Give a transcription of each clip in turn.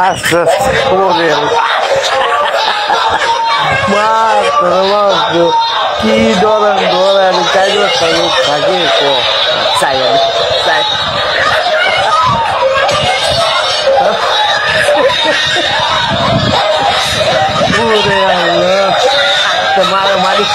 আস্তে আস্তে ওরে কি ডরান ডরান চাই লোক থাকে চাই চাই ওরে আল্লাহ মারা মারি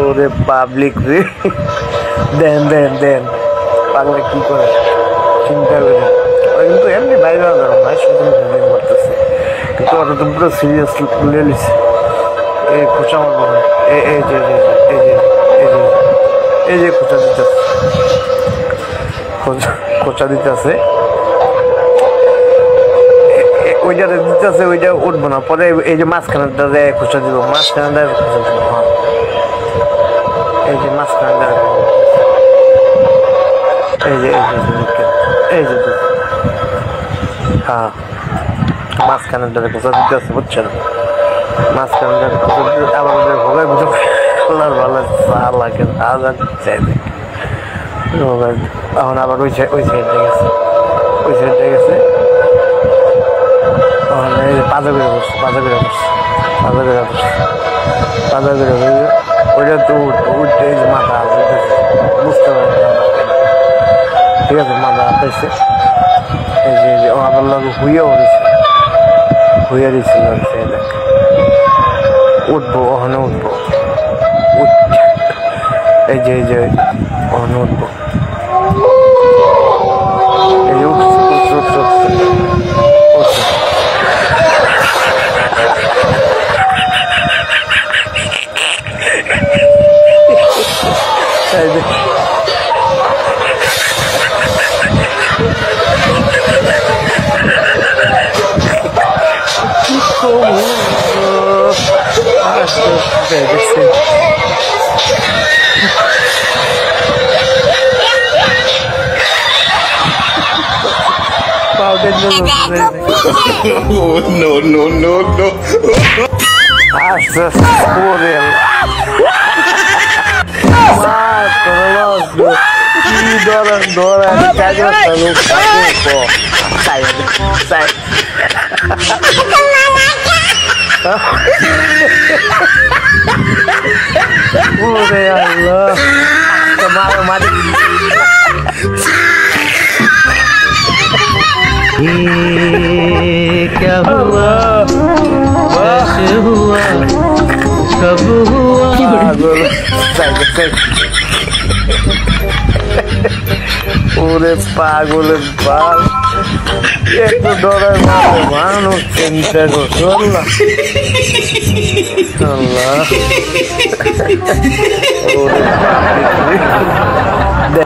ওরে পাবলিক রে দেন দেন দেন পাগলা কি করে চিন্তা করে কিন্তু এমনি বাইরে ভাই শুধু করতেছে কিন্তু ওটা তো পুরো সিরিয়াস তুলে নিচ্ছে এই খোঁচা মারবো না এই যে এই যে খোঁচা দিতে খোঁচা দিতে আছে ওইটাতে দিতে আছে ওইটা উঠবো না পরে এই যে মাঝখানেরটা দেয় খোঁচা দিব মাঝখানে দেয় খোঁচা দিব হ্যাঁ এই যে মাঝখানে দেয় এই যে হ্যাঁ মাঝখানে দেয় খোঁচা দিতে আছে বুঝছেন মাঝখানে দেয় খোঁচা দিতে আবার ভোগায় বুঝে ভালো লাগে চাই দেখ এখন আবার ওই সাইডে গেছে পাজা করে ওইটা তো উঠতে মাথা বুঝতে পারে ঠিক আছে মাথা হাতাইছে এই যে আমার লোক হুইয়া দিয়েছিল দেখ উঠবো ওখানে উঠবো এই যে ওখানে উঠবো এই যে উঠছে no. Aste oরে কি ডরান চাই লোক চাই ওরে আল্লাহ মারা মারি क्या हुआ कैसे हुआ कब हुआ ওরে পাগলের বাল একটু ডরার মানুষ চিন্তা করছো আল্লাহ